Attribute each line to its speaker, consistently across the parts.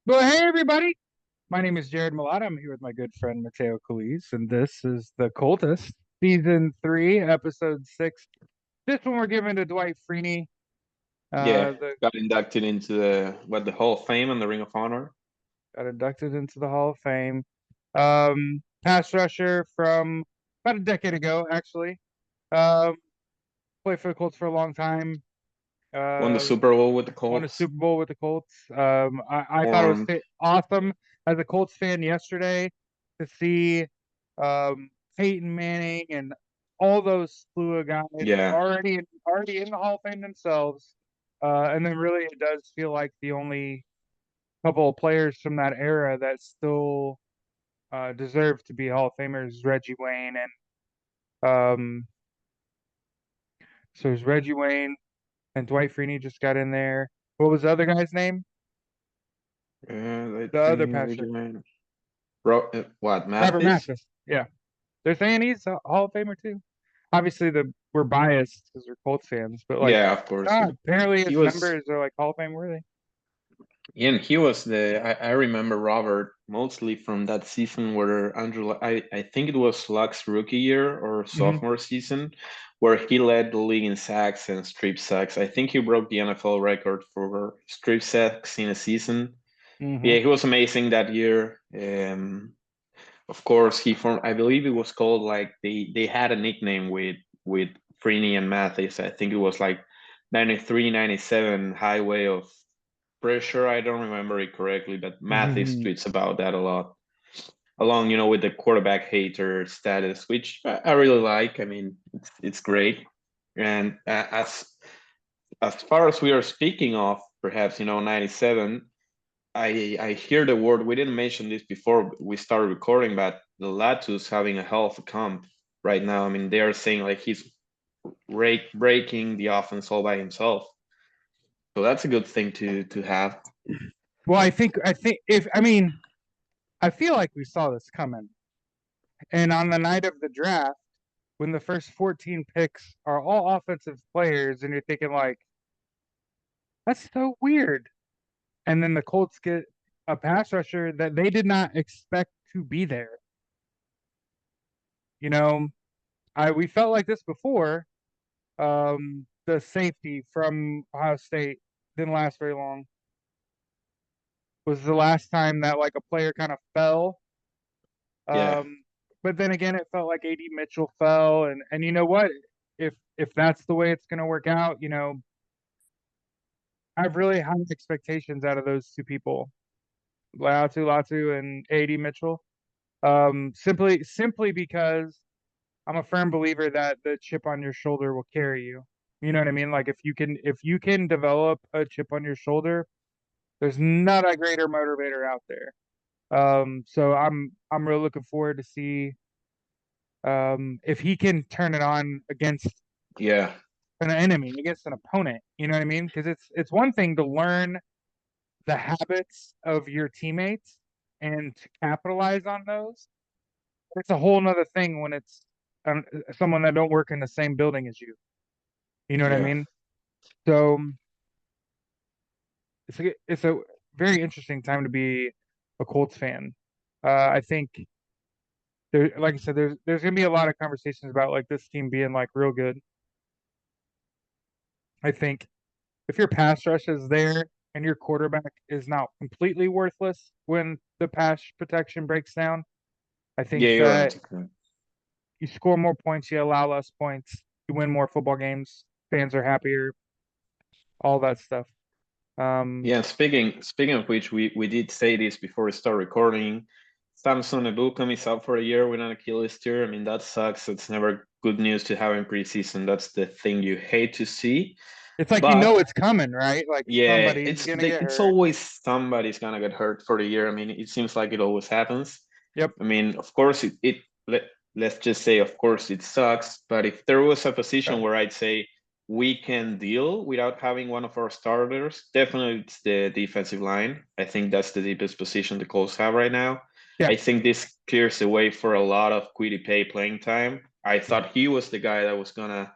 Speaker 1: Well, hey everybody. My name is Jared Malata. I'm here with my good friend Mateo Coltist, and this is the Coltist, season 3, episode 6. This one we're giving to Dwight Freeny.
Speaker 2: Yeah,
Speaker 1: The
Speaker 2: got inducted into the Hall of Fame and the Ring of Honor.
Speaker 1: got inducted into the Hall of Fame. Pass rusher from about a decade ago, actually. Um, Played for the Colts for a long time.
Speaker 2: Won the
Speaker 1: Uh,
Speaker 2: Super Bowl with the
Speaker 1: Won a
Speaker 2: Colts.
Speaker 1: Super Bowl with the Colts. I thought it was
Speaker 2: Formed.
Speaker 1: awesome as a Colts fan yesterday to see Peyton Manning and all those slew of guys
Speaker 2: Yeah,
Speaker 1: already in the Hall of Fame themselves. And then really it does feel like the only couple of players from that era that still deserve to be Hall of Famers, Reggie Wayne and so there's Reggie Wayne and Dwight Freeney just got in there. What was the other guy's name?
Speaker 2: I
Speaker 1: The other
Speaker 2: think
Speaker 1: passer.
Speaker 2: Regiment. What
Speaker 1: Robert
Speaker 2: Mathis?
Speaker 1: Mathis. Yeah. They're saying he's a Hall of Famer too. Obviously, we're biased because we're Colts fans, but like,
Speaker 2: Yeah, of course.
Speaker 1: apparently
Speaker 2: He
Speaker 1: his
Speaker 2: was,
Speaker 1: numbers are like Hall of Fame worthy.
Speaker 2: and he was the. I remember Robert mostly from that season where Andrew. I think it was Luck's rookie year or
Speaker 1: Hmm.
Speaker 2: sophomore season, where he led the league in sacks and strip sacks. I think he broke the NFL record for strip sacks in a season.
Speaker 1: Hmm.
Speaker 2: Yeah, he was amazing that year. Of course, he formed. I believe it was called like they had a nickname with Freeny and Mathis. I think it was like 93, 97 highway of pressure. I don't remember it correctly, but Mathis
Speaker 1: Hmm.
Speaker 2: tweets about that a lot. Along, with the quarterback hater status, which I really like. I mean, it's great. And as far as we are speaking of, perhaps 97. I hear the word. We didn't mention this before we started recording, but the Latus having a hell of a comp right now. I mean, they are saying like he's breaking the offense all by himself. So that's a good thing to have.
Speaker 1: Well, I think if I mean I feel like we saw this coming, and on the night of the draft, when the first 14 picks are all offensive players, and you're thinking like that's so weird, and then the Colts get a pass rusher that they did not expect to be there. You know, I we felt like this before. The safety from Ohio State didn't last very long. Was the last time that like a player kind of fell.
Speaker 2: Yeah,
Speaker 1: Um, but then again, it felt like AD Mitchell fell, and you know what? If that's the way it's going to work out, I have really high expectations out of those two people, Latu and AD Mitchell. Simply because I'm a firm believer that the chip on your shoulder will carry you. You know what I mean? Like if you can develop a chip on your shoulder, there's not a greater motivator out there. So I'm really looking forward to see if he can turn it on against
Speaker 2: yeah,
Speaker 1: an enemy, against an opponent. You know what I mean? Because it's one thing to learn the habits of your teammates and to capitalize on those. It's a whole nother thing when it's someone that don't work in the same building as you. You know what I
Speaker 2: yeah,
Speaker 1: mean? So it's a very interesting time to be a Colts fan. I think there, like I said, there's gonna be a lot of conversations about like this team being like real good. I think if your pass rush is there and your quarterback is now completely worthless when the pass protection breaks down, I
Speaker 2: yeah.
Speaker 1: think
Speaker 2: You're
Speaker 1: that
Speaker 2: right.
Speaker 1: you score more points, you allow less points, you win more football games, fans are happier, all that stuff. Um,
Speaker 2: Yeah. Speaking of which, we did say this before we start recording. Samson Ebukam is out for a year with an Achilles tear. I mean, that sucks. It's never good news to have in preseason. That's the thing you hate to see.
Speaker 1: it's like
Speaker 2: But
Speaker 1: it's coming, right? Like
Speaker 2: yeah,
Speaker 1: somebody's gonna get
Speaker 2: it's
Speaker 1: hurt.
Speaker 2: always somebody's gonna get hurt for the year. I mean, it seems like it always happens.
Speaker 1: Yep.
Speaker 2: I mean, of course, let's just say, of course, it sucks. But if there was a
Speaker 1: Yeah.
Speaker 2: position where I'd say we can deal without having one of our starters, definitely it's the defensive line. I think that's the deepest position the Colts have right now.
Speaker 1: Yeah.
Speaker 2: I think this clears the way for a lot of Quiddy Pay playing time. I thought he was the guy that was gonna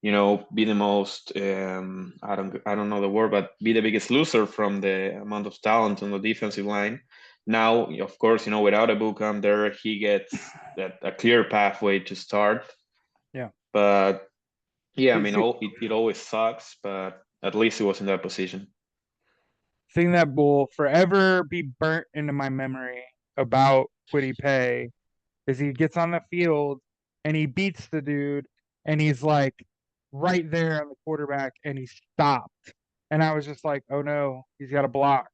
Speaker 2: be the most I don't know the word, but be the biggest loser from the amount of talent on the defensive line. Now, of course, without a Bucam there, he gets a clear pathway to start.
Speaker 1: Yeah.
Speaker 2: But yeah, I mean,
Speaker 1: See,
Speaker 2: it always sucks, but at least he was in that position.
Speaker 1: thing that will forever be burnt into my memory about Quiddy Pay is he gets on the field and he beats the dude and he's like right there on the quarterback and he stopped. And I was just like, oh no, he's got a block.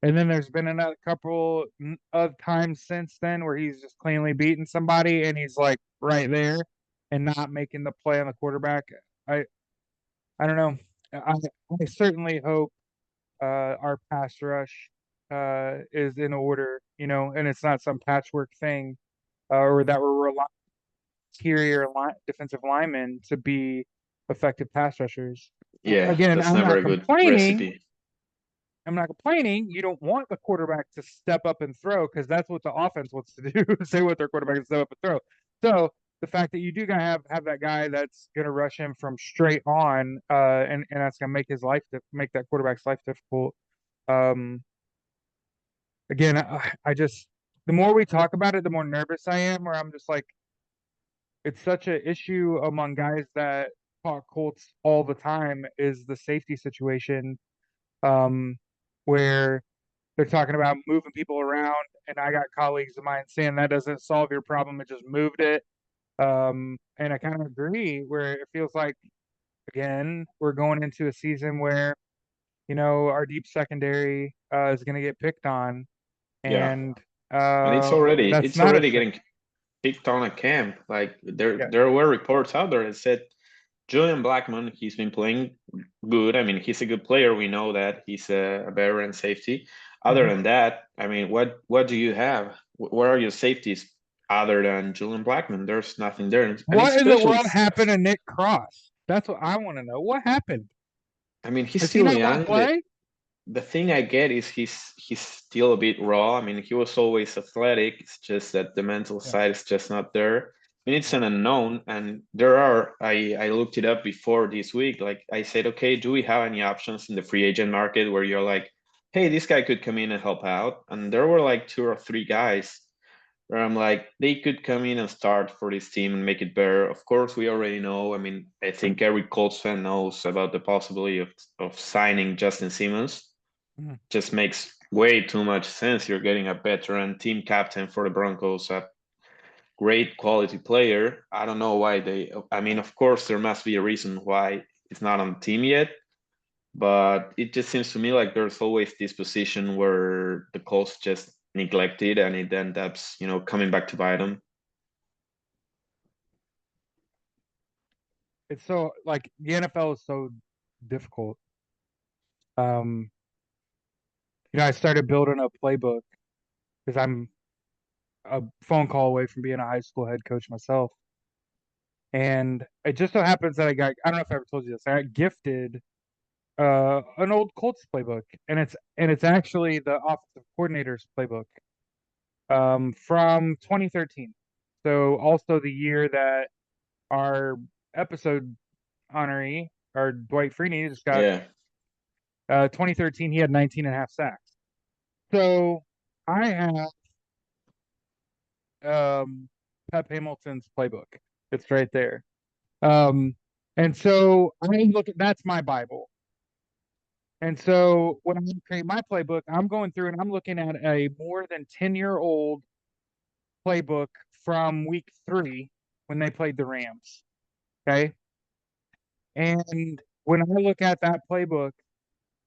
Speaker 1: And then there's been another couple of times since then where he's just cleanly beaten somebody and he's like right there and not making the play on the quarterback. I I don't know. I certainly hope our pass rush is in order, and it's not some patchwork thing, or that we're relying on interior defensive linemen to be effective pass rushers.
Speaker 2: Yeah,
Speaker 1: Again,
Speaker 2: that's
Speaker 1: I'm
Speaker 2: never
Speaker 1: not
Speaker 2: a good
Speaker 1: complaining.
Speaker 2: recipe.
Speaker 1: I'm not complaining. You don't want the quarterback to step up and throw because that's what the offense wants to do. Say what their quarterback is step up and throw. So the fact that you do gotta have that guy that's gonna rush him from straight on, and that's gonna make his life make that quarterback's life difficult. Um, again, I just the more we talk about it, the more nervous I am. Where I'm just like, it's such an issue among guys that talk Colts all the time is the safety situation, um, where they're talking about moving people around, and I got colleagues of mine saying that doesn't solve your problem; it just moved it. And I kind of agree. Where it feels like again we're going into a season where our deep secondary is going to get picked on,
Speaker 2: Yeah,
Speaker 1: and
Speaker 2: and it's
Speaker 1: uh,
Speaker 2: already
Speaker 1: that's
Speaker 2: it's
Speaker 1: not a
Speaker 2: already
Speaker 1: thing.
Speaker 2: getting picked on a camp. Like there
Speaker 1: Yeah.
Speaker 2: there were reports out there that said Julian Blackmon, he's been playing good. I mean, he's a good player. We know that he's a veteran safety. Other
Speaker 1: Mhm.
Speaker 2: than that, I mean, what do you have? Where are your safeties other than Julian Blackmon? There's nothing there, and
Speaker 1: What in the
Speaker 2: especially,
Speaker 1: world happened to Nick Cross? That's what I want to know. What happened?
Speaker 2: I mean, he's
Speaker 1: Does he
Speaker 2: still
Speaker 1: not want
Speaker 2: young.
Speaker 1: to play?
Speaker 2: The thing I get is he's still a bit raw. I mean, he was always athletic. It's just that the mental
Speaker 1: Yeah.
Speaker 2: side is just not there. I mean, it's
Speaker 1: Yeah.
Speaker 2: an unknown, and there are. I looked it up before this week. Like I said, okay, do we have any options in the free agent market where you're like, hey, this guy could come in and help out? And there were like two or three guys where I'm like, they could come in and start for this team and make it better. Of course, we already know. I mean, I think every Colts fan knows about the possibility of signing Justin Simmons.
Speaker 1: Mhm.
Speaker 2: Just makes way too much sense. You're getting a veteran team captain for the Broncos, a great quality player. I don't know why I mean, of course, there must be a reason why it's not on the team yet, but it just seems to me like there's always this position where the Colts just neglected and it ends up, coming back to bite them.
Speaker 1: It's so like the NFL is so difficult. Um, I started building a playbook because I'm a phone call away from being a high school head coach myself. And it just so happens that I don't know if I ever told you this, I got gifted an old Colts playbook, and it's actually the offensive coordinator's playbook from 2013. So also the year that our episode honoree, our Dwight Freeny, just got
Speaker 2: Yeah.
Speaker 1: 2013, he had 19 and a half sacks. So I have Pep Hamilton's playbook. It's right there. Um, and so I look at that's my Bible. And so when I create my playbook, I'm going through and I'm looking at a more than 10-year-old playbook from week 3 when they played the Rams. Okay. And when I look at that playbook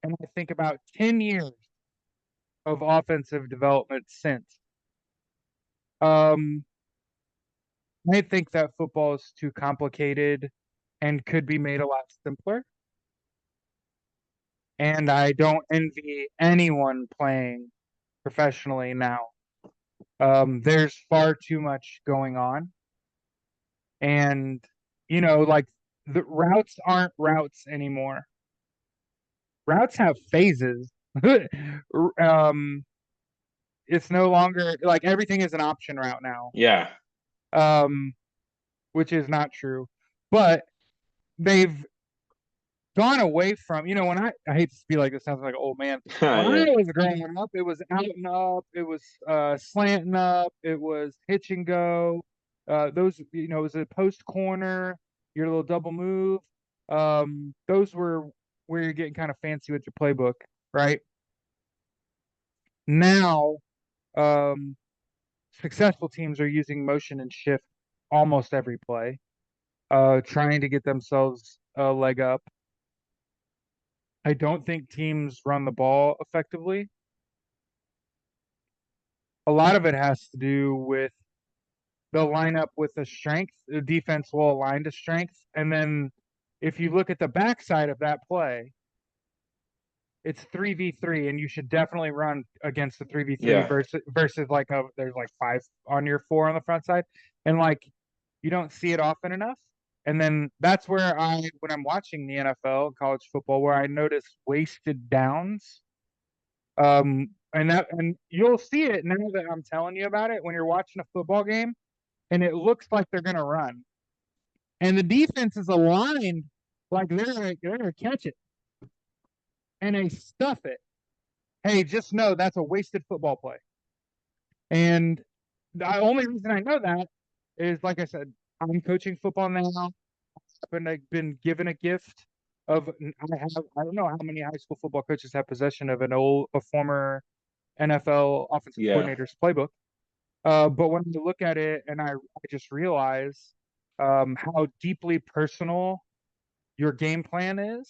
Speaker 1: and I think about 10 years of offensive development since, um, I think that football is too complicated and could be made a lot simpler. And I don't envy anyone playing professionally now. There's far too much going on. And, like the routes aren't routes anymore. Routes have phases. um, it's no longer like everything is an option route now.
Speaker 2: Yeah.
Speaker 1: Um, which is not true. But they've gone away from, when I hate to be like this, sounds like an old man. When I
Speaker 2: Yeah.
Speaker 1: was growing up, it was out and up, it was slanting up, it was hitch and go. Those, it was a post corner, your little double move. Those were where you're getting kind of fancy with your playbook, right? Now, um, successful teams are using motion and shift almost every play, trying to get themselves a leg up. I don't think teams run the ball effectively. A lot of it has to do with they'll line up with the strength. The defense will align to strength. And then if you look at the backside of that play, it's 3v3, and you should definitely run against the 3v3
Speaker 2: Yeah.
Speaker 1: versus like there's like five on your four on the front side. And like you don't see it often enough. And then that's where when I'm watching the NFL, college football, where I notice wasted downs. And you'll see it now that I'm telling you about it when you're watching a football game and it looks like they're gonna run. And the defense is aligned like they're gonna catch it and they stuff it. Hey, just know that's a wasted football play. And the only reason I know that is like I said, I'm coaching football now. I've been given a gift of I don't know how many high school football coaches have possession of a former NFL offensive
Speaker 2: Yeah.
Speaker 1: coordinator's playbook. But when I look at it and I just realize how deeply personal your game plan is.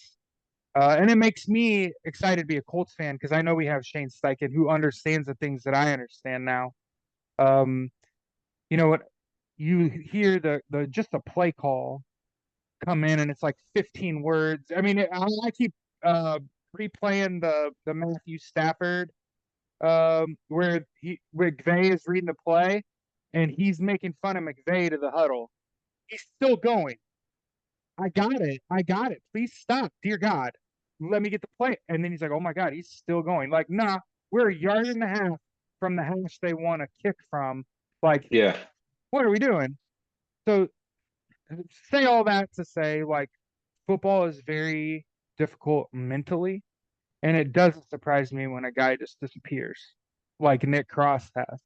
Speaker 1: And it makes me excited to be a Colts fan because I know we have Shane Steichen who understands the things that I understand now. Um, you know what? You hear the just a play call come in and it's like 15 words. I mean, I keep replaying the Matthew Stafford where McVay is reading the play and he's making fun of McVay to the huddle. He's still going. I got it. I got it. Please stop. Dear God, let me get the play. And then he's like, oh my God, he's still going. Like, nah, we're a yard and a half from the house they want to kick from. Like,
Speaker 2: Yeah.
Speaker 1: what are we doing? So say all that to say, like, football is very difficult mentally. And it doesn't surprise me when a guy just disappears, like Nick Cross has.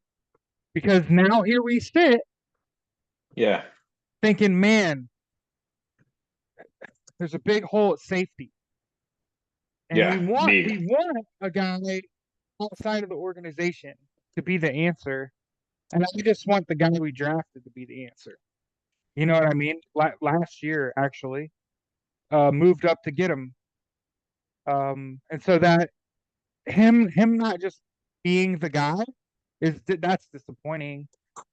Speaker 1: Because now here we sit
Speaker 2: Yeah.
Speaker 1: thinking, man, there's a big hole at safety. And
Speaker 2: Yeah.
Speaker 1: we want
Speaker 2: Big.
Speaker 1: we want a guy outside of the organization to be the answer. And I just want the guy we drafted to be the answer. You know what I mean? Last year, actually, moved up to get him. And so that him not just being the guy that's disappointing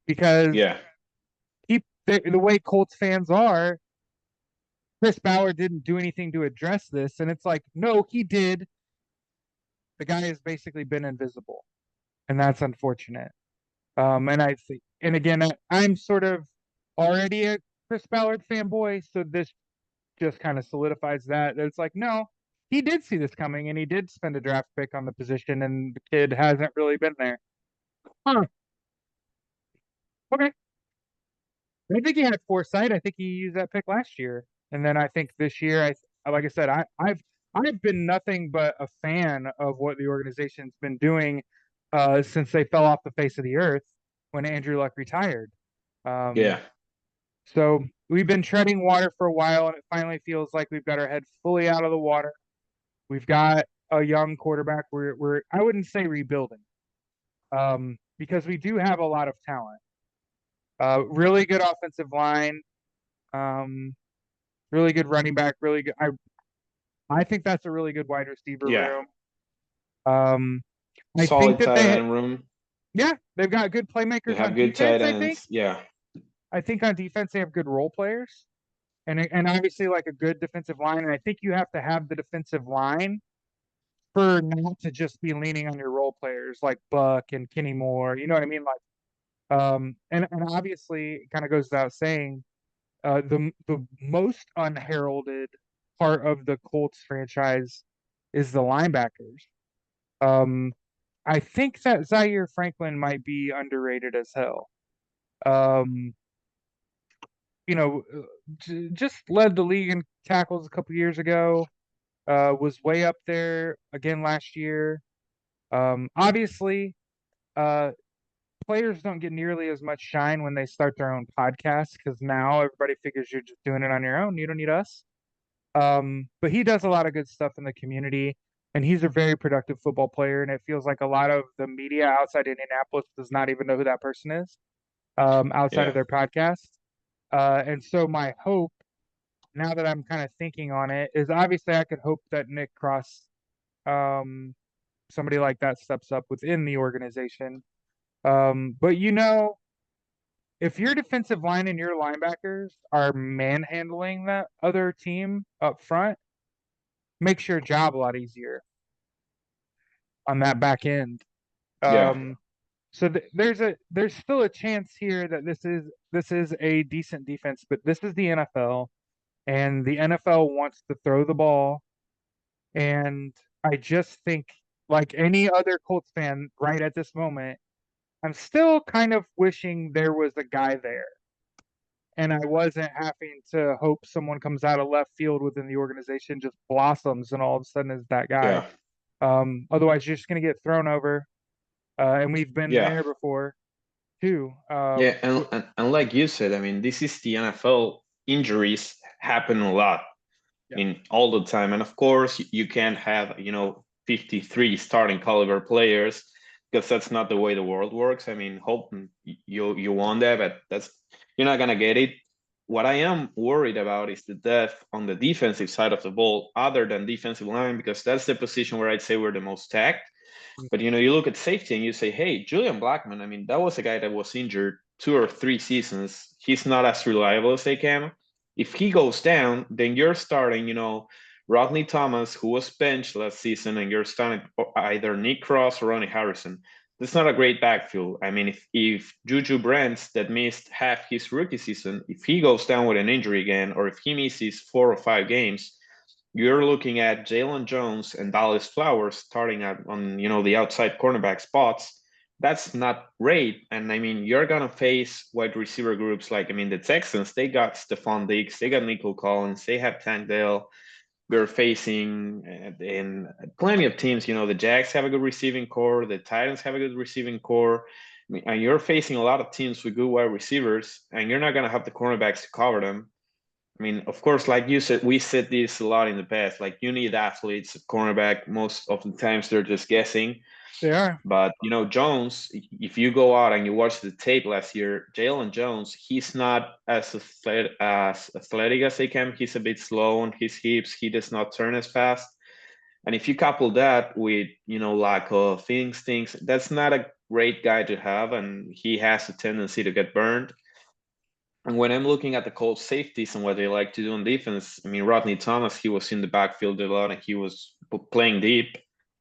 Speaker 1: because
Speaker 2: Yeah.
Speaker 1: the way Colts fans are, Chris Ballard didn't do anything to address this, and it's like, no, he did. The guy has basically been invisible, and that's unfortunate. And I see, and again, I'm sort of already a Chris Ballard fanboy, so this just kind of solidifies that. It's like, no, he did see this coming, and he did spend a draft pick on the position, and the kid hasn't really been there. Huh? Okay. I think he had foresight. I think he used that pick last year, and then I think this year, like I said, I've been nothing but a fan of what the organization's been doing since they fell off the face of the earth when Andrew Luck retired. Um,
Speaker 2: Yeah.
Speaker 1: so we've been treading water for a while, and it finally feels like we've got our head fully out of the water. We've got a young quarterback. We're I wouldn't say rebuilding, because we do have a lot of talent. Really good offensive line. Um, really good running back. Really good. I think that's a really good wide receiver
Speaker 2: Yeah.
Speaker 1: room. Um, I think
Speaker 2: Solid
Speaker 1: that
Speaker 2: tight end room.
Speaker 1: yeah, they've got good
Speaker 2: They
Speaker 1: playmakers
Speaker 2: have
Speaker 1: on
Speaker 2: good tight
Speaker 1: defense. I think.
Speaker 2: ends. Yeah.
Speaker 1: I think on defense they have good role players, and obviously like a good defensive line. And I think you have to have the defensive line for not to just be leaning on your role players like Buck and Kenny Moore. You know what I mean? Like, and obviously it kind of goes without saying, the most unheralded part of the Colts franchise is the linebackers. Um, I think that Zaire Franklin might be underrated as hell. Um, you know, just led the league in tackles a couple years ago. Was way up there again last year. Obviously, uh, players don't get nearly as much shine when they start their own podcast because now everybody figures you're just doing it on your own. You don't need us. But he does a lot of good stuff in the community, and he's a very productive football player. And it feels like a lot of the media outside Indianapolis does not even know who that person is, outside of
Speaker 2: Yeah,
Speaker 1: their podcast. And so my hope, now that I'm kind of thinking on it, is obviously I could hope that Nick Cross, um, somebody like that, steps up within the organization. But if your defensive line and your linebackers are manhandling that other team up front, makes your job a lot easier on that back end.
Speaker 2: yeah,
Speaker 1: Um, so there's still a chance here that this is a decent defense, but this is the NFL, and the NFL wants to throw the ball. And I just think, like any other Colts fan, right at this moment, I'm still kind of wishing there was a guy there, and I wasn't having to hope someone comes out of left field within the organization, just blossoms, and all of a sudden is that guy.
Speaker 2: yeah,
Speaker 1: Otherwise, you're just going to get thrown over. And we've been
Speaker 2: yeah.
Speaker 1: there before too.
Speaker 2: Yeah, and like you said, I mean, this is the NFL. Injuries happen a lot.
Speaker 1: Yeah,
Speaker 2: I mean, all the time. And of course, you can't have, 53 starting caliber players because that's not the way the world works. I mean, hope you want that, but you're not gonna get it. What I am worried about is the depth on the defensive side of the ball, other than defensive line, because that's the position where I'd say we're the most tacked. But you look at safety and you say, hey, Julian Blackman, I mean, that was a guy that was injured 2 or 3 seasons. He's not as reliable as they can. If he goes down, then you're starting, Rodney Thomas, who was benched last season, and you're starting either Nick Cross or Ronnie Harrison. That's not a great backfield. I mean, if Juju Brents, that missed half his rookie season, if he goes down with an injury again, or if he misses 4 or 5 games, you're looking at Jalen Jones and Dallas Flowers starting at on the outside cornerback spots. That's not great. And I mean, you're gonna face wide receiver groups like the Texans. They got Stephon Diggs, they got Nico Collins, they have Tank Dell. We're facing in plenty of teams. The Jags have a good receiving core. The Titans have a good receiving core. And you're facing a lot of teams with good wide receivers, and you're not gonna have the cornerbacks to cover them. I mean, of course, like you said, we said this a lot in the past. Like, you need athletes at cornerback. Most of the times they're just guessing.
Speaker 1: they are.
Speaker 2: But Jones, if you go out and you watch the tape last year, Jalen Jones, he's not as athletic as they can. He's a bit slow on his hips. He does not turn as fast. And if you couple that with lack of instincts, that's not a great guy to have, and he has a tendency to get burned. And when I'm looking at the Colts safeties and what they like to do on defense, I mean, Rodney Thomas, he was in the backfield a lot and he was playing deep.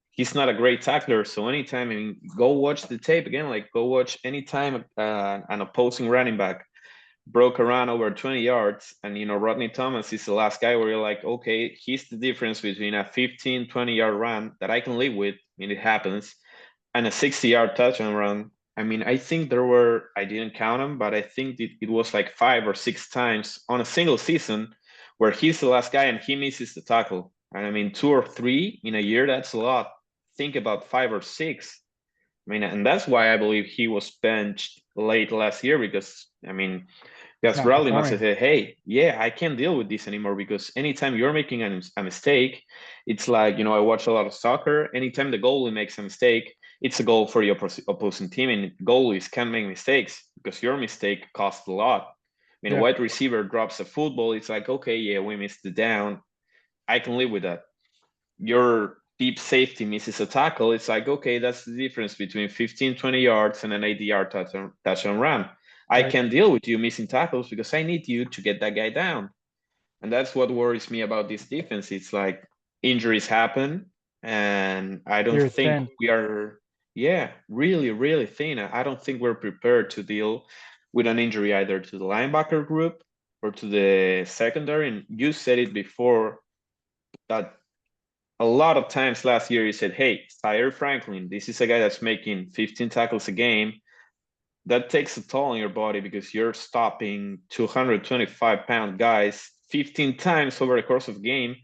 Speaker 2: He's not a great tackler. So anytime, I mean, go watch the tape again, like go watch anytime an opposing running back broke around over 20 yards. And, Rodney Thomas is the last guy where you're like, okay, he's the difference between a 15, 20-yard run that I can live with. I mean, it happens, and a 60-yard touchdown run. I mean, I think there were, I didn't count them, but I think it was like 5 or 6 times on a single season where he's the last guy and he misses the tackle. And I mean, 2 or 3 in a year, that's a lot. Think about 5 or 6. I mean, and that's why I believe he was benched late last year because, I mean,
Speaker 1: It's
Speaker 2: Gus
Speaker 1: not
Speaker 2: Bradley must have
Speaker 1: performing.
Speaker 2: said, hey, yeah, I can't deal with this anymore because anytime you're making a mistake, it's like, I watch a lot of soccer. Anytime the goalie makes a mistake, it's a goal for the opposing team. And goalies can't make mistakes because your mistake costs a lot. I mean, a
Speaker 1: Yeah,
Speaker 2: wide receiver drops a football. It's like, okay, yeah, we missed the down. I can live with that. Your deep safety misses a tackle. It's like, okay, that's the difference between 15, 20 yards and an 80-yard touchdown run. I
Speaker 1: right.
Speaker 2: can deal with you missing tackles because I need you to get that guy down. And that's what worries me about this defense. It's like injuries happen, and I don't
Speaker 1: You're
Speaker 2: think
Speaker 1: thin.
Speaker 2: we are, yeah, really, really thin. I don't think we're prepared to deal with an injury either to the linebacker group or to the secondary. And you said it before that a lot of times last year you said, hey, Tyre Franklin, this is a guy that's making 15 tackles a game. that takes a toll on your body because you're stopping 225-pound guys 15 times over the course of a game.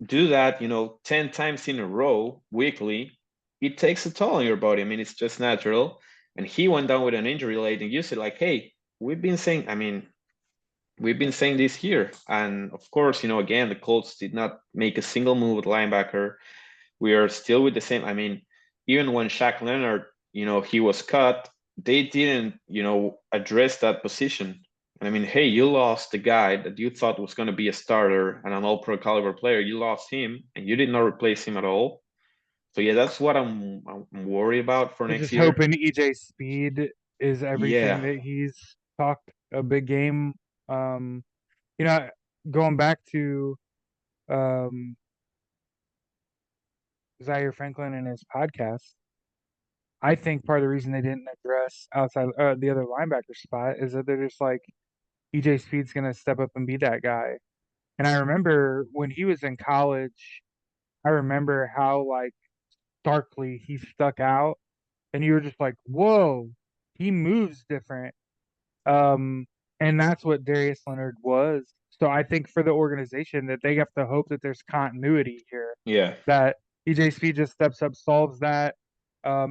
Speaker 2: Do that, 10 times in a row weekly. It takes a toll on your body. I mean, it's just natural. And he went down with an injury late, and you said, like, hey, we've been saying, this here. And of course, again, the Colts did not make a single move with linebacker. We are still with the same. I mean, even when Shaq Leonard, he was cut, they didn't, address that position. And I mean, hey, you lost the guy that you thought was going to be a starter and an all-pro caliber player. You lost him, and you did not replace him at all. So yeah, that's what I'm worried about for
Speaker 1: We're
Speaker 2: next
Speaker 1: just
Speaker 2: year.
Speaker 1: hoping EJ Speed is everything
Speaker 2: Yeah,
Speaker 1: that he's talked a big game. Um, you know, going back to um, Zaire Franklin and his podcast, I think part of the reason they didn't address outside the other linebacker spot is that they're just like EJ Speed's gonna step up and be that guy. And I remember when he was in college, I remember how like starkly he stuck out, and you were just like, "Whoa, he moves different." Um, and that's what Darius Leonard was. So I think for the organization that they have to hope that there's continuity here,
Speaker 2: yeah,
Speaker 1: that EJ Speed just steps up, solves that,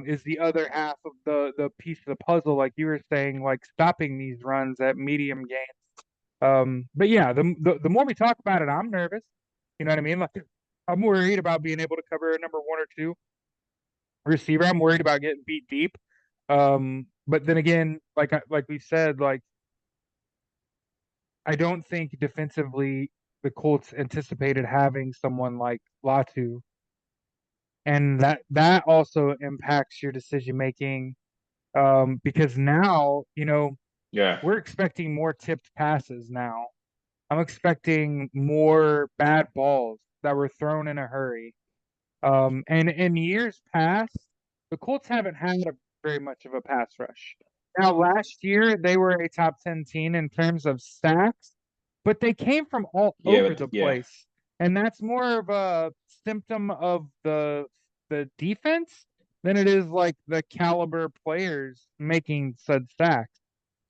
Speaker 1: is the other half of the piece of the puzzle, like you were saying, like stopping these runs at medium gains. But yeah, the more we talk about it, I'm nervous. You know what I mean? Like I'm worried about being able to cover a number one or two receiver. I'm worried about getting beat deep. But then again, like we said, like I don't think defensively the Colts anticipated having someone like Latu, and that also impacts your decision making. Because now
Speaker 2: yeah,
Speaker 1: we're expecting more tipped passes now. I'm expecting more bad balls that were thrown in a hurry. And in years past, the Colts haven't had very much of a pass rush. Now, last year, they were a top 10 team in terms of sacks, but they came from all
Speaker 2: yeah,
Speaker 1: over
Speaker 2: but
Speaker 1: the
Speaker 2: yeah,
Speaker 1: place. And that's more of a symptom of the defense than it is like the caliber players making said sacks,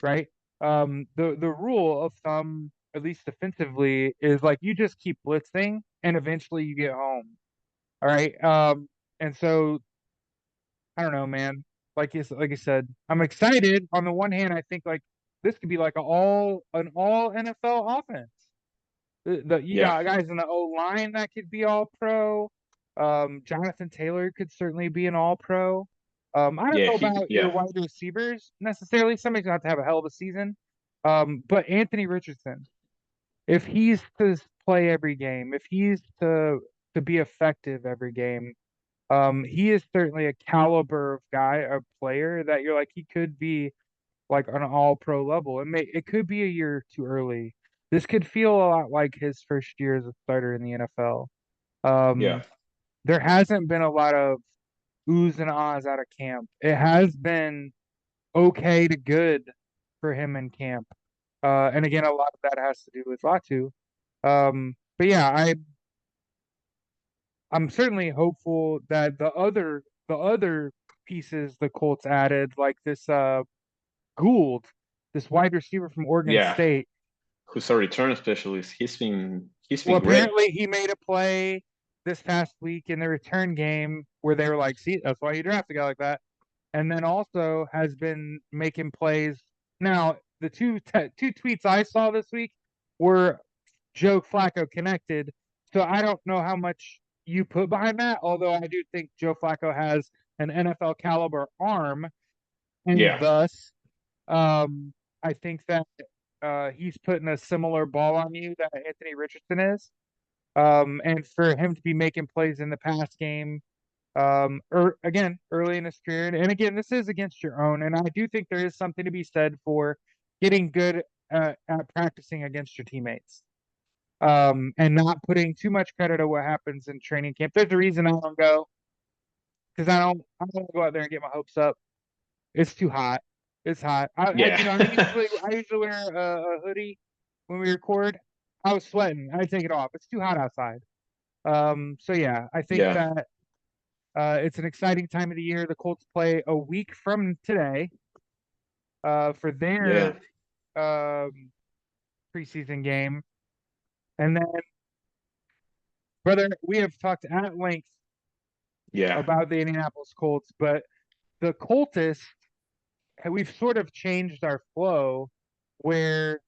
Speaker 1: right? The rule of thumb, at least defensively, is like you just keep blitzing and eventually you get home. All right. And so I don't know, man. Like I said, I'm excited. On the one hand, I think like this could be like an all NFL offense. You
Speaker 2: yeah,
Speaker 1: got guys in the O line that could be all pro. Jonathan Taylor could certainly be an all pro. I don't
Speaker 2: yeah,
Speaker 1: know about your
Speaker 2: yeah,
Speaker 1: wide receivers necessarily. Somebody's gonna have to have a hell of a season. But Anthony Richardson, if he's to play every game, if he's to be effective every game, he is certainly a caliber of guy, a player that you're like he could be like on an all pro level. It could be a year too early. This could feel a lot like his first year as a starter in the NFL.
Speaker 2: yeah,
Speaker 1: There hasn't been a lot of oohs and ahs out of camp. It has been okay to good for him in camp. And again, a lot of that has to do with Latu. But yeah, I'm certainly hopeful that the other pieces the Colts added, like this Gould, this wide receiver from Oregon
Speaker 2: yeah.
Speaker 1: State.
Speaker 2: Who's a return specialist? He's been
Speaker 1: Well,
Speaker 2: great.
Speaker 1: apparently he made a play this past week in the return game where they were like, "See, that's why you draft a guy like that." And then also has been making plays. Now, the two tweets I saw this week were Joe Flacco connected. So I don't know how much you put behind that, although I do think Joe Flacco has an NFL caliber arm, and
Speaker 2: Yeah,
Speaker 1: thus I think that he's putting a similar ball on you that Anthony Richardson is. And for him to be making plays in the pass game, again, early in his career, and again, this is against your own, and I do think there is something to be said for getting good at practicing against your teammates, and not putting too much credit on what happens in training camp. There's a reason I don't go because I don't go out there and get my hopes up. It's too hot. It's hot.
Speaker 2: yeah,
Speaker 1: I usually wear a hoodie when we record. I was sweating. I take it off. It's too hot outside. So yeah, I think
Speaker 2: yeah,
Speaker 1: that it's an exciting time of the year. The Colts play a week from today. for their preseason game. And then, brother, we have talked at length about the Indianapolis Colts, but the Coltist, we've sort of changed our flow where,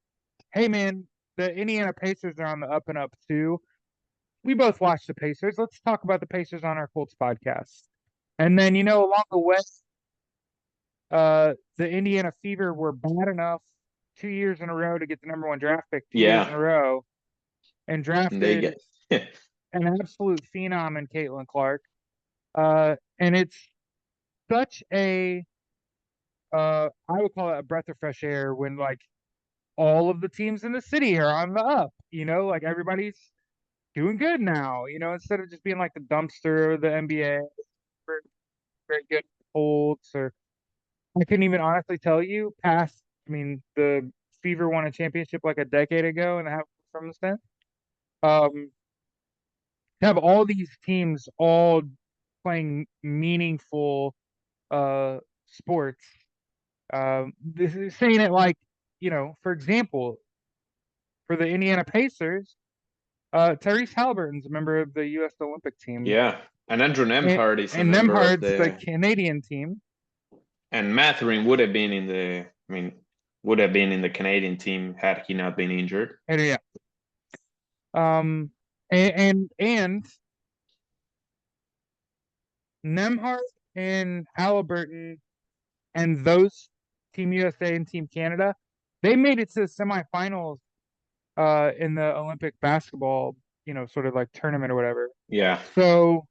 Speaker 1: hey, man, the Indiana Pacers are on the up and up too. We both watch the Pacers. Let's talk about the Pacers on our Colts podcast. And then, along the way, the Indiana Fever were bad enough 2 years in a row to get the number one draft pick 2 years in a row and drafted an absolute phenom in Caitlin Clark. And it's such I would call it a breath of fresh air when like all of the teams in the city are on the up, like everybody's doing good now, instead of just being like the dumpster of the NBA, very, very good Colts, or I couldn't even honestly tell you the Fever won a championship like a decade ago and have from since. To have all these teams all playing meaningful sports. This is saying it like, for example, for the Indiana Pacers, Tyrese Halliburton's a member of the U.S. Olympic team.
Speaker 2: Yeah, and Andrew Nemhard is a
Speaker 1: and
Speaker 2: member
Speaker 1: Nemhard's
Speaker 2: of the
Speaker 1: Canadian team.
Speaker 2: And Mathurin would have been in the Canadian team had he not been injured.
Speaker 1: Yeah. And Nemhard and Halliburton and those Team USA and Team Canada, they made it to the semifinals in the Olympic basketball, sort of like tournament or whatever.
Speaker 2: Yeah.
Speaker 1: So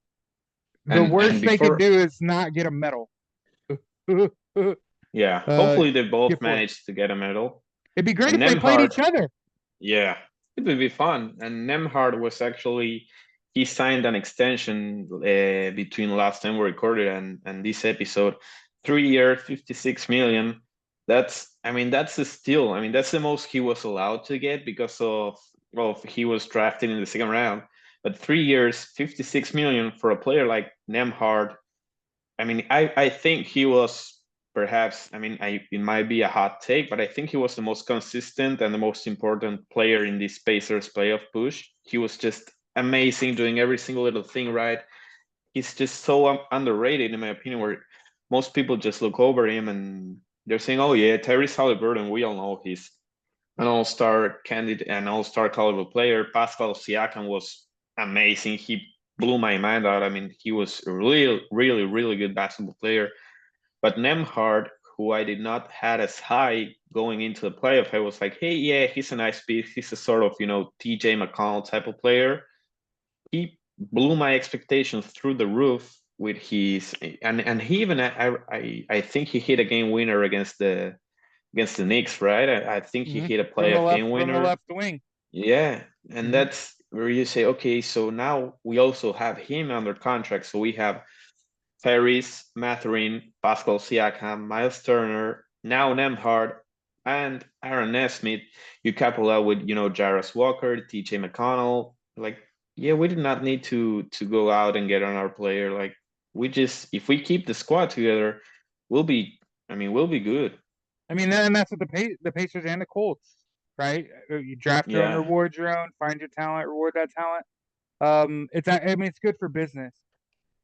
Speaker 1: the worst they could do is not get a medal.
Speaker 2: Yeah. Hopefully they both managed to get a medal.
Speaker 1: It'd be great if they played each other.
Speaker 2: Yeah. It would be fun. And Nemhard was actually he signed an extension between last time we recorded and this episode. 3 years, 56 million. That's a steal. That's the most he was allowed to get because of he was drafted in the second round. But 3 years, 56 million for a player like Nemhard. I think he was perhaps, it might be a hot take, but I think he was the most consistent and the most important player in this Pacers playoff push. He was just amazing, doing every single little thing right. He's just so underrated, in my opinion, where most people just look over him and they're saying, oh, yeah, Tyrese Halliburton, we all know he's an all-star candidate, an all-star caliber player. Pascal Siakam was amazing. He blew my mind out. He was a really, really, really good basketball player. But Nemhard, who I did not had as high going into the playoff, I was like, hey, yeah, he's a nice piece. He's a sort of, TJ McConnell type of player. He blew my expectations through the roof with his and he even I think he hit a game winner against the Knicks, right? I think he hit a playoff game winner
Speaker 1: from the left wing.
Speaker 2: Yeah, and that's where you say, okay, so now we also have him under contract. So we have Tyrese, Mathurin, Pascal Siakam, Miles Turner, now Nemhard, and Aaron Nesmith. You couple that with, Jarvis Walker, TJ McConnell. Like, yeah, we did not need to go out and get on our player. Like, if we keep the squad together, we'll be good.
Speaker 1: And that's what the Pacers and the Colts, right? You draft your own, reward your own, find your talent, reward that talent. It's good for business,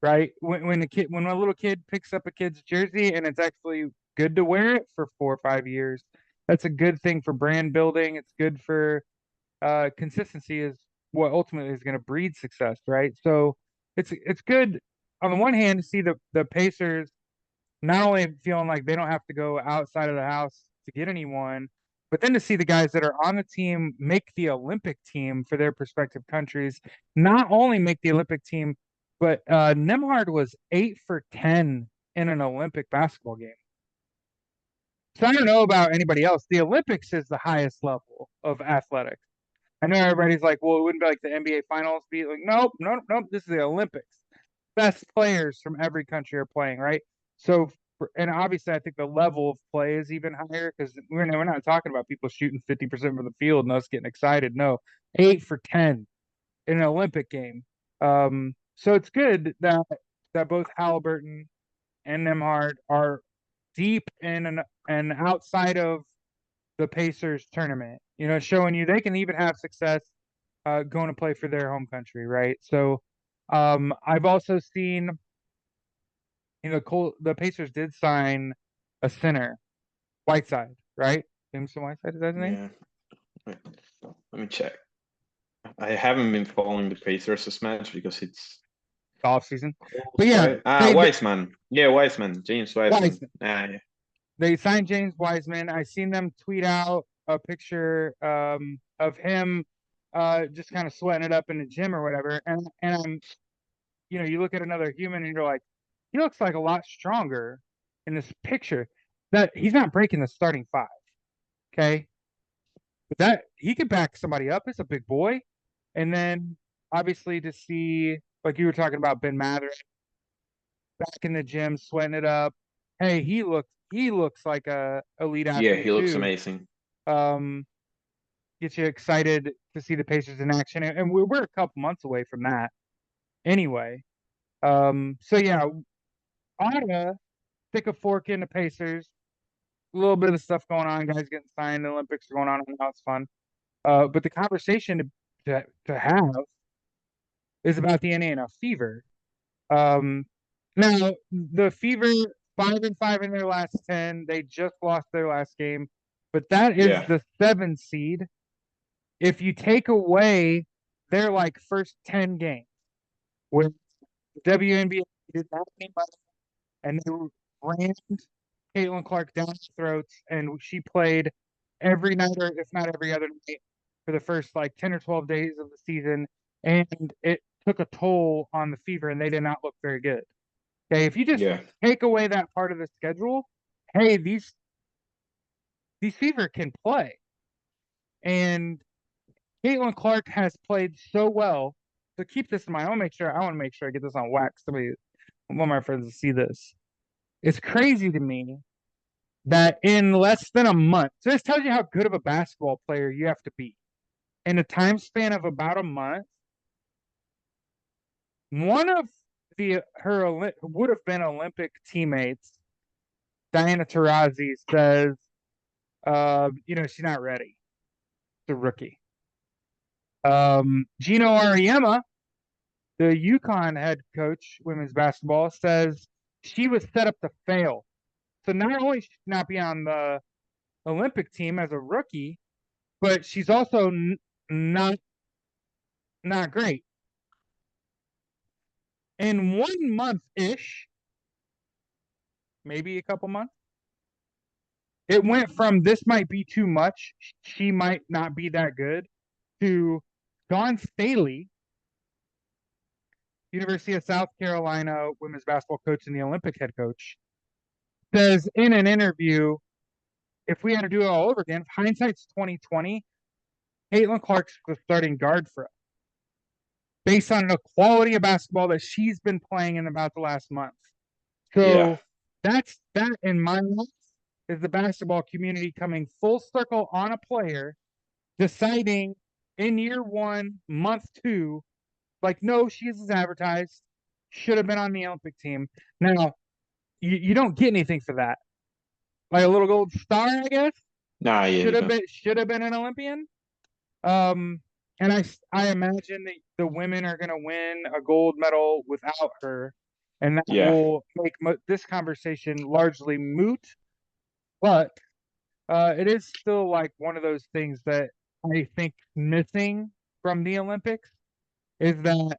Speaker 1: right? When a little kid picks up a kid's jersey and it's actually good to wear it for 4 or 5 years, that's a good thing for brand building. It's good for consistency is what ultimately is going to breed success, right? So it's good on the one hand to see the Pacers not only feeling like they don't have to go outside of the house to get anyone, but then to see the guys that are on the team make the Olympic team for their respective countries, not only make the Olympic team, but Nemhard was 8 for 10 in an Olympic basketball game. So I don't know about anybody else. The Olympics is the highest level of athletics. I know everybody's like, well, it wouldn't be like the NBA finals be like, nope. This is the Olympics. Best players from every country are playing, right? So, and obviously, I think the level of play is even higher because we're not talking about people shooting 50% from the field and us getting excited. No, 8 for 10 in an Olympic game. So it's good that both Halliburton and Nemhard are deep in and outside of the Pacers tournament. Showing you they can even have success going to play for their home country, right? So I've also seen the Pacers did sign a center, Whiteside, right? Jameson Whiteside, is that his name?
Speaker 2: Yeah. Let me check. I haven't been following the Pacers as much because it's
Speaker 1: The off season. But
Speaker 2: close,
Speaker 1: yeah,
Speaker 2: right?
Speaker 1: they
Speaker 2: Wiseman. Yeah, Wiseman. James Wiseman.
Speaker 1: Wiseman.
Speaker 2: Yeah.
Speaker 1: They signed James Wiseman. I seen them tweet out a picture of him just kind of sweating it up in the gym or whatever. And I'm you look at another human and you're like, he looks like a lot stronger in this picture. That he's not breaking the starting five. Okay. But that he can back somebody up. It's a big boy. And then obviously to see, like you were talking about Ben Mather back in the gym, sweating it up. Hey, he looks like a elite
Speaker 2: Yeah,
Speaker 1: athlete
Speaker 2: he looks
Speaker 1: too.
Speaker 2: amazing.
Speaker 1: Um, get you excited to see the Pacers in action, and we're a couple months away from that anyway. So yeah, Ottawa stick a fork in the Pacers. A little bit of the stuff going on, guys getting signed, the Olympics are going on, and now it's fun. But the conversation to have is about the Indiana Fever. Um, Now the Fever 5-5 in their last 10. They just lost their last game, but that is
Speaker 2: Yeah.
Speaker 1: the 7 seed. If you take away their like first 10 games, where the WNBA did not any money and they rammed Caitlin Clark down the throats, and she played every night or if not every other night for the first like 10 or 12 days of the season, and it took a toll on the Fever, and they did not look very good. Okay, if you just
Speaker 2: Yeah.
Speaker 1: take away that part of the schedule, hey, these Fever can play, and Caitlin Clark has played so well. So keep this in mind. I want to make sure I get this on wax. I want my friends to see this. It's crazy to me that in less than a month, so this tells you how good of a basketball player you have to be. In a time span of about a month, one of her would have been Olympic teammates, Diana Taurasi, says, she's not ready. It's a rookie. Gino Ariema, the UConn head coach, women's basketball, says she was set up to fail. So not only should she not be on the Olympic team as a rookie, but she's also not great. In 1 month ish, maybe a couple months, it went from this might be too much, she might not be that good, to Dawn Staley, University of South Carolina women's basketball coach and the Olympic head coach, says in an interview, if we had to do it all over again, hindsight's 2020, Caitlin Clark's the starting guard for us, based on the quality of basketball that she's been playing in about the last month.
Speaker 2: Yeah.
Speaker 1: So that in my life is the basketball community coming full circle on a player, deciding in year 1, month 2, like, no, she's as advertised, should have been on the Olympic team. Now, you don't get anything for that. Like a little gold star, I guess.
Speaker 2: Nah, yeah, you know.
Speaker 1: Should have been an Olympian. Um, and I imagine that the women are going to win a gold medal without her, and that
Speaker 2: Yeah.
Speaker 1: will make this conversation largely moot. But it is still like one of those things that I think missing from the Olympics is that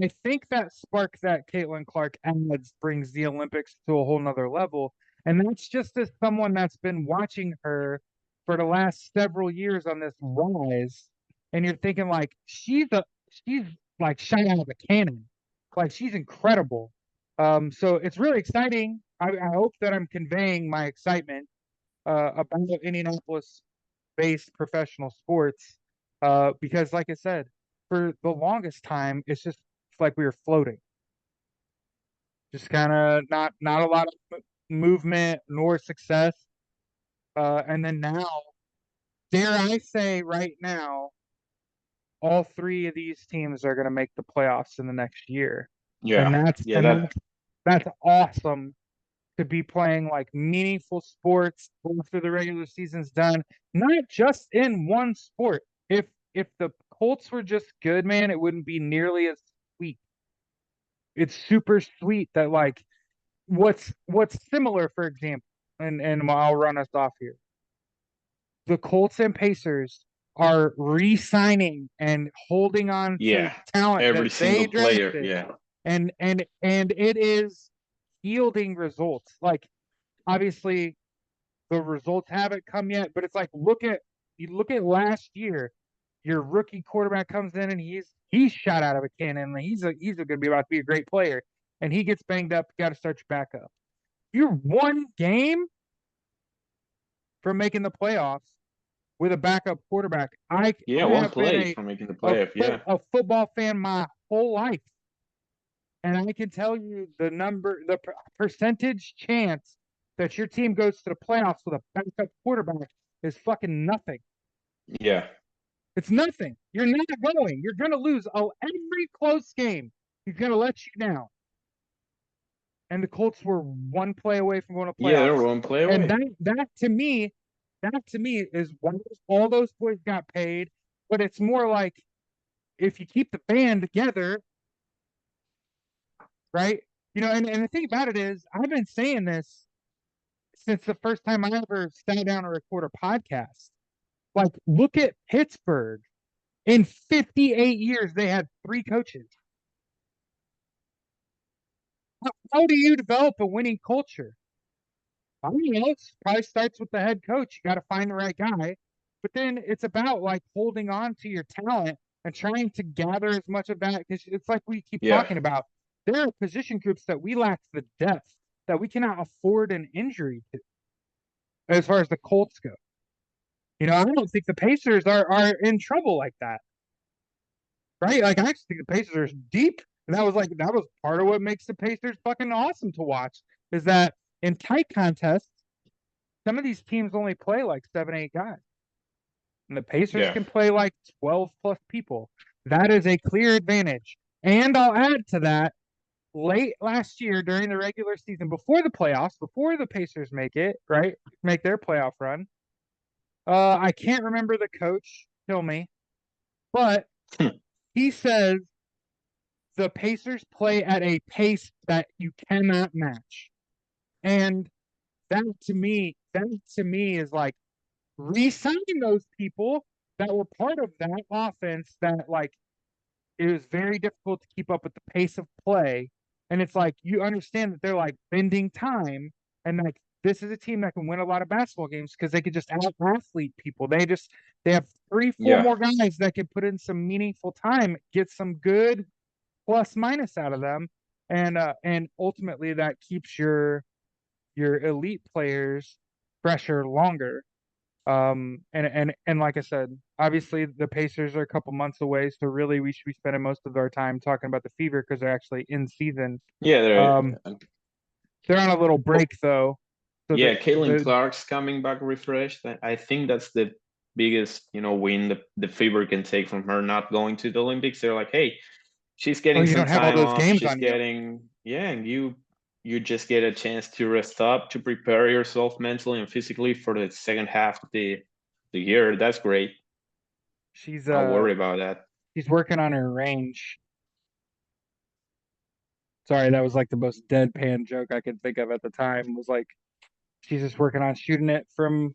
Speaker 1: I think that spark that Caitlin Clark adds brings the Olympics to a whole nother level. And that's just as someone that's been watching her for the last several years on this rise. And you're thinking like she's like shot out of a cannon. Like she's incredible. So it's really exciting. I hope that I'm conveying my excitement about Indianapolis based professional sports. Because like I said, for the longest time, it's like we were floating, just kind of not a lot of movement nor success. And then now, dare I say, right now, all 3 of these teams are going to make the playoffs in the next year,
Speaker 2: Yeah.
Speaker 1: and
Speaker 2: Yeah, that
Speaker 1: that's awesome to be playing like meaningful sports after the regular season's done, not just in one sport. If the Colts were just good, man, it wouldn't be nearly as sweet. It's super sweet that like what's similar, for example, and I'll run us off here. The Colts and Pacers are re-signing and holding on to
Speaker 2: Yeah,
Speaker 1: talent that
Speaker 2: every
Speaker 1: they
Speaker 2: single player.
Speaker 1: drafted,
Speaker 2: Yeah,
Speaker 1: and it is yielding results. Like obviously the results haven't come yet, but it's like look at last year. Your rookie quarterback comes in and he's shot out of a cannon. And he's going to be about to be a great player, and he gets banged up. You got to start your backup. You're one game from making the playoffs with a backup quarterback.
Speaker 2: yeah,
Speaker 1: I
Speaker 2: one
Speaker 1: have been
Speaker 2: play from making the
Speaker 1: a,
Speaker 2: playoff. Yeah,
Speaker 1: a football fan my whole life, and I can tell you the percentage chance that your team goes to the playoffs with a backup quarterback is fucking nothing.
Speaker 2: yeah,
Speaker 1: It's nothing. You're not going. You're going to lose. Oh, every close game, he's going to let you down. And the Colts were one play away from going to
Speaker 2: yeah. They're
Speaker 1: playoffs.
Speaker 2: one play
Speaker 1: And
Speaker 2: away.
Speaker 1: that to me is why all those boys got paid. But it's more like if you keep the band together, right? You know, and the thing about it is, I've been saying this since the first time I ever sat down to record a podcast. Like, look at Pittsburgh. In 58 years, they had 3 coaches. How do you develop a winning culture? I don't know. It probably starts with the head coach. You got to find the right guy. But then it's about like holding on to your talent and trying to gather as much of that. Because it's like we keep
Speaker 2: Yeah,
Speaker 1: talking about. There are position groups that we lack the depth that we cannot afford an injury to, as far as the Colts go. You know, I don't think the Pacers are in trouble like that, right? Like I actually think the Pacers are deep, and that was part of what makes the Pacers fucking awesome to watch. Is that in tight contests, some of these teams only play like 7, 8 guys, and the Pacers
Speaker 2: yeah,
Speaker 1: can play like 12 plus people. That is a clear advantage. And I'll add to that, late last year during the regular season, before the playoffs, before the Pacers make it, right, make their playoff run. I can't remember the coach, kill me, but he says the Pacers play at a pace that you cannot match. And that to me is like re-signing those people that were part of that offense that like it was very difficult to keep up with the pace of play. And it's like you understand that they're like bending time, and like this is a team that can win a lot of basketball games because they could just out athlete people. They have 3, 4
Speaker 2: yeah,
Speaker 1: more guys that can put in some meaningful time, get some good plus minus out of them, and ultimately that keeps your elite players fresher longer. And like I said, obviously the Pacers are a couple months away, so really we should be spending most of our time talking about the Fever because they're actually in season.
Speaker 2: yeah.
Speaker 1: Um, they're on a little
Speaker 2: Well,
Speaker 1: break though, so
Speaker 2: yeah, Caitlin
Speaker 1: the
Speaker 2: Clark's coming back refreshed. I think that's the biggest, win the Fever can take from her not going to the Olympics. They're like, hey, she's
Speaker 1: oh,
Speaker 2: getting
Speaker 1: you
Speaker 2: some
Speaker 1: don't have all
Speaker 2: time
Speaker 1: those
Speaker 2: off.
Speaker 1: games
Speaker 2: She's
Speaker 1: on you.
Speaker 2: getting, yeah, and you just get a chance to rest up, to prepare yourself mentally and physically for the second half of the year. That's great.
Speaker 1: She's
Speaker 2: I'll worry about that.
Speaker 1: she's working on her range. Sorry, that was like the most deadpan joke I could think of at the time. Was like she's just working on shooting it from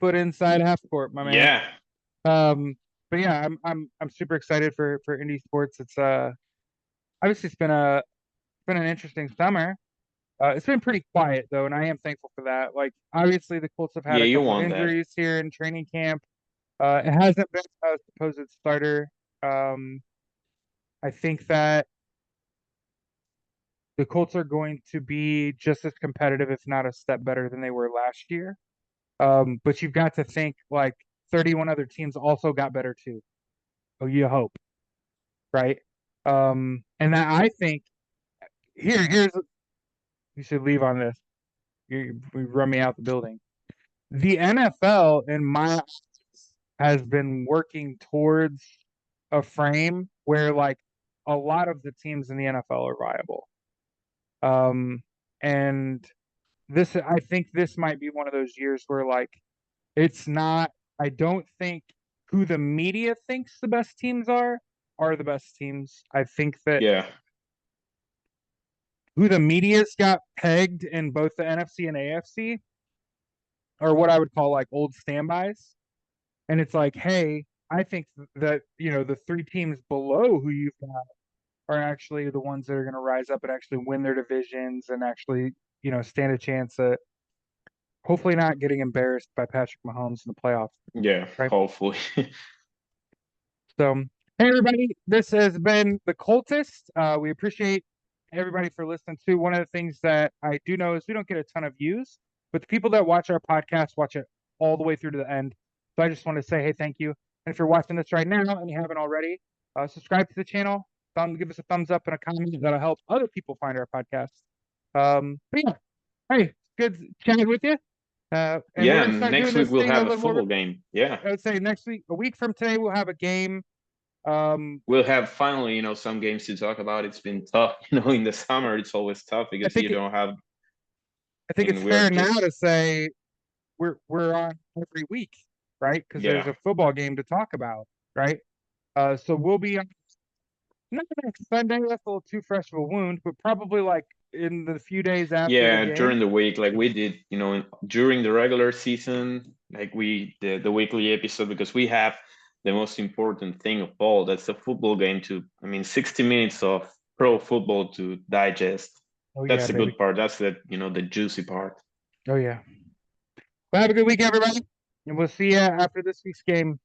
Speaker 1: foot inside half court, my man.
Speaker 2: Yeah,
Speaker 1: Um, but yeah, I'm super excited for indie sports. It's obviously it's been an interesting summer. It's been pretty quiet though, and I am thankful for that. Like obviously the Colts have had
Speaker 2: yeah,
Speaker 1: a
Speaker 2: you
Speaker 1: couple
Speaker 2: want that.
Speaker 1: injuries here in training camp. It hasn't been a supposed starter. Um, I think that the Colts are going to be just as competitive, if not a step better than they were last year. But you've got to think like 31 other teams also got better too. Oh, you hope, right? And that I think here's you should leave on this. You run me out the building. The NFL, in my eyes, has been working towards a frame where like a lot of the teams in the NFL are viable. Um, and I think this might be one of those years where like it's not. I don't think who the media thinks the best teams are the best teams. I think that
Speaker 2: Yeah,
Speaker 1: who the media's got pegged in both the NFC and AFC are what I would call like old standbys. And it's like, hey, I think that the three teams below who you've got are actually the ones that are going to rise up and actually win their divisions and actually stand a chance at hopefully not getting embarrassed by Patrick Mahomes in the playoffs,
Speaker 2: yeah,
Speaker 1: right?
Speaker 2: hopefully.
Speaker 1: So, hey everybody, this has been the Coltist. We appreciate everybody for listening to. One of the things that I do know is we don't get a ton of views, but the people that watch our podcast watch it all the way through to the end. So I just want to say, hey, thank you. And if you're watching this right now and you haven't already, subscribe to the channel. Give us a thumbs up and a comment. That'll help other people find our podcast. But yeah, hey, good chatting with you. And we're
Speaker 2: Yeah,
Speaker 1: gonna start doing
Speaker 2: next week
Speaker 1: this
Speaker 2: we'll
Speaker 1: thing a
Speaker 2: have a
Speaker 1: little more.
Speaker 2: football game. Yeah.
Speaker 1: I would say next week, a week from today, we'll have a game.
Speaker 2: We'll have finally, some games to talk about. It's been tough, in the summer it's always tough
Speaker 1: I
Speaker 2: because
Speaker 1: think
Speaker 2: you
Speaker 1: it,
Speaker 2: don't have,
Speaker 1: I think it's
Speaker 2: we are
Speaker 1: fair now
Speaker 2: just,
Speaker 1: to say we're on every week, right? Because there's
Speaker 2: yeah.
Speaker 1: a football game to talk about, right? So we'll be on not next Sunday. That's a little too fresh of a wound, but probably like in the few days after the
Speaker 2: Yeah, during
Speaker 1: game.
Speaker 2: the week, like we did, during the regular season, like the weekly episode, because we have the most important thing of all, that's the football game 60 minutes of pro football to digest.
Speaker 1: Oh
Speaker 2: That's
Speaker 1: yeah,
Speaker 2: the
Speaker 1: baby.
Speaker 2: good part. That's the juicy part.
Speaker 1: Oh yeah. Well, have a good week, everybody, and we'll see you after this week's game.